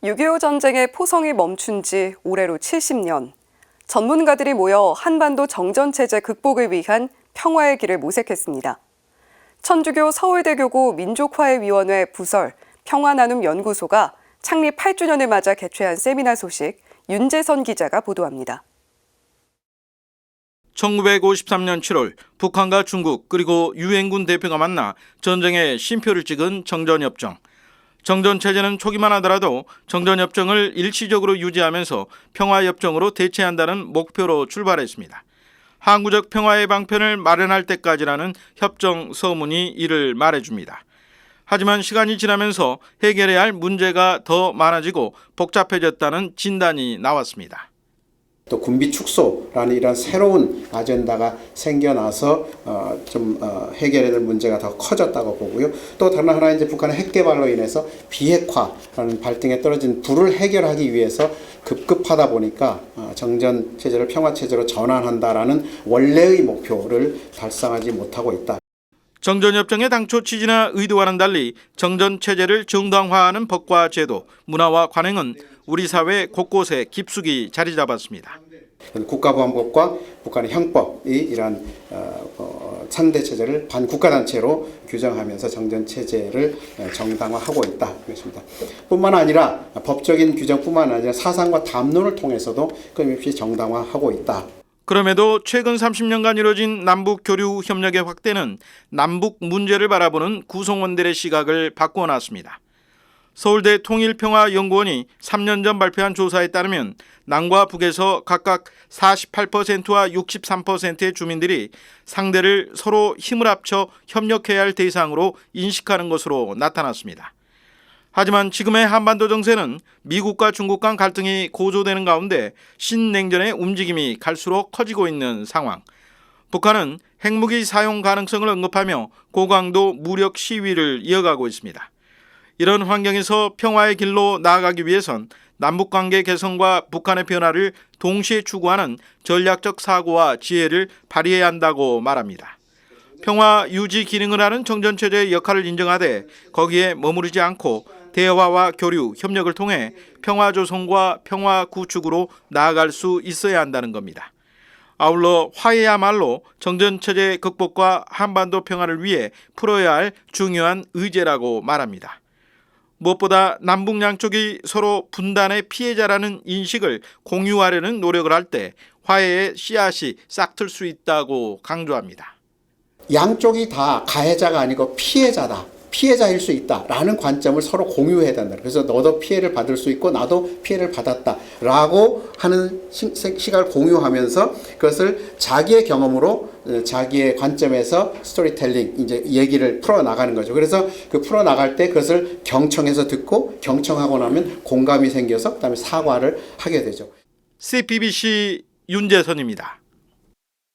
6.25 전쟁의 포성이 멈춘 지 올해로 70년. 전문가들이 모여 한반도 정전체제 극복을 위한 평화의 길을 모색했습니다. 천주교 서울대교구 민족화해위원회 부설 평화나눔연구소가 창립 8주년을 맞아 개최한 세미나 소식 윤재선 기자가 보도합니다. 1953년 7월 북한과 중국 그리고 유엔군 대표가 만나 전쟁의 쉼표를 찍은 정전협정. 정전체제는 초기만 하더라도 정전협정을 일시적으로 유지하면서 평화협정으로 대체한다는 목표로 출발했습니다. 항구적 평화의 방편을 마련할 때까지라는 협정 서문이 이를 말해줍니다. 하지만 시간이 지나면서 해결해야 할 문제가 더 많아지고 복잡해졌다는 진단이 나왔습니다. 또 군비 축소라는 이런 새로운 아젠다가 생겨나서 해결해야 될 문제가 더 커졌다고 보고요. 또 다른 하나 이제 북한의 핵 개발로 인해서 비핵화라는 발등에 떨어진 불을 해결하기 위해서 급급하다 보니까 정전 체제를 평화 체제로 전환한다라는 원래의 목표를 달성하지 못하고 있다. 정전협정의 당초 취지나 의도와는 달리 정전체제를 정당화하는 법과 제도, 문화와 관행은 우리 사회 곳곳에 깊숙이 자리 잡았습니다. 국가보안법과 북한의 형법이 이러한 상대체제를 반국가단체로 규정하면서 정전체제를 정당화하고 있다. 그렇습니다. 뿐만 아니라 법적인 규정뿐만 아니라 사상과 담론을 통해서도 끊임없이 정당화하고 있다. 그럼에도 최근 30년간 이뤄진 남북 교류 협력의 확대는 남북 문제를 바라보는 구성원들의 시각을 바꿔놨습니다. 서울대 통일평화연구원이 3년 전 발표한 조사에 따르면 남과 북에서 각각 48%와 63%의 주민들이 상대를 서로 힘을 합쳐 협력해야 할 대상으로 인식하는 것으로 나타났습니다. 하지만 지금의 한반도 정세는 미국과 중국 간 갈등이 고조되는 가운데 신냉전의 움직임이 갈수록 커지고 있는 상황. 북한은 핵무기 사용 가능성을 언급하며 고강도 무력 시위를 이어가고 있습니다. 이런 환경에서 평화의 길로 나아가기 위해선 남북관계 개선과 북한의 변화를 동시에 추구하는 전략적 사고와 지혜를 발휘해야 한다고 말합니다. 평화 유지 기능을 하는 정전체제의 역할을 인정하되 거기에 머무르지 않고 대화와 교류, 협력을 통해 평화 조성과 평화 구축으로 나아갈 수 있어야 한다는 겁니다. 아울러 화해야말로 정전체제 극복과 한반도 평화를 위해 풀어야 할 중요한 의제라고 말합니다. 무엇보다 남북 양쪽이 서로 분단의 피해자라는 인식을 공유하려는 노력을 할 때 화해의 씨앗이 싹틀 수 있다고 강조합니다. 양쪽이 다 가해자가 아니고 피해자다. 피해자일 수 있다라는 관점을 서로 공유해야 된다. 그래서 너도 피해를 받을 수 있고 나도 피해를 받았다라고 하는 시각을 공유하면서 그것을 자기의 경험으로 자기의 관점에서 스토리텔링 이제 얘기를 풀어 나가는 거죠. 그래서 그 풀어 나갈 때 그것을 경청해서 듣고 경청하고 나면 공감이 생겨서 그다음에 사과를 하게 되죠. CPBC 윤재선입니다.